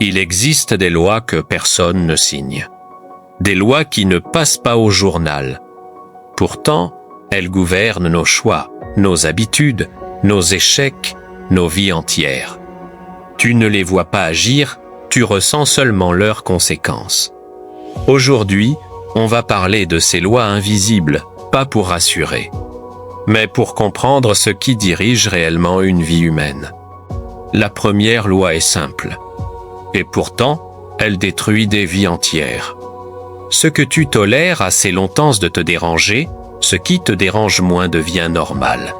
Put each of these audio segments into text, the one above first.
Il existe des lois que personne ne signe. Des lois qui ne passent pas au journal. Pourtant, elles gouvernent nos choix, nos habitudes, nos échecs, nos vies entières. Tu ne les vois pas agir, tu ressens seulement leurs conséquences. Aujourd'hui, on va parler de ces lois invisibles, pas pour rassurer, mais pour comprendre ce qui dirige réellement une vie humaine. La première loi est simple. Et pourtant, elle détruit des vies entières. Ce que tu tolères assez longtemps de te déranger, ce qui te dérange moins devient normal.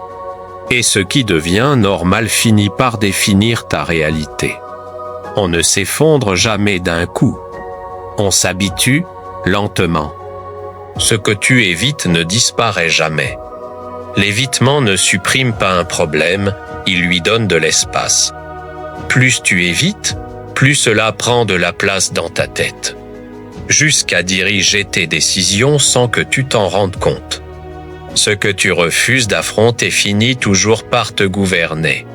Et ce qui devient normal finit par définir ta réalité. On ne s'effondre jamais d'un coup. On s'habitue lentement. Ce que tu évites ne disparaît jamais. L'évitement ne supprime pas un problème, il lui donne de l'espace. Plus tu évites, plus cela prend de la place dans ta tête, jusqu'à diriger tes décisions sans que tu t'en rendes compte. Ce que tu refuses d'affronter finit toujours par te gouverner.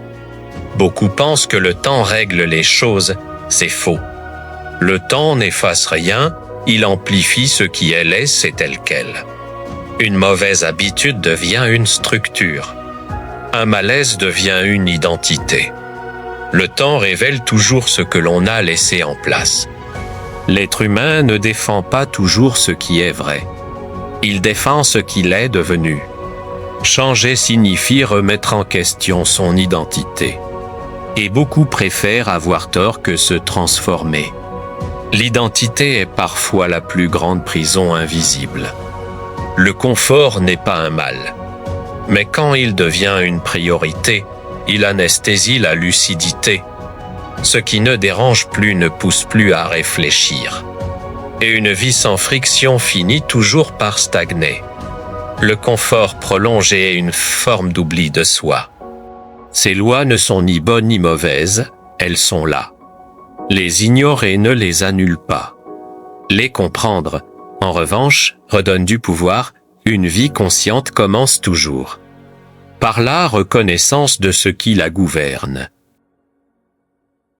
Beaucoup pensent que le temps règle les choses, c'est faux. Le temps n'efface rien, il amplifie ce qui est laissé tel quel. Une mauvaise habitude devient une structure. Un malaise devient une identité. Le temps révèle toujours ce que l'on a laissé en place. L'être humain ne défend pas toujours ce qui est vrai. Il défend ce qu'il est devenu. Changer signifie remettre en question son identité. Et beaucoup préfèrent avoir tort que se transformer. L'identité est parfois la plus grande prison invisible. Le confort n'est pas un mal. Mais quand il devient une priorité, il anesthésie la lucidité. Ce qui ne dérange plus ne pousse plus à réfléchir. Et une vie sans friction finit toujours par stagner. Le confort prolongé est une forme d'oubli de soi. Ces lois ne sont ni bonnes ni mauvaises, elles sont là. Les ignorer ne les annule pas. Les comprendre, en revanche, redonne du pouvoir, une vie consciente commence toujours. Par la reconnaissance de ce qui la gouverne.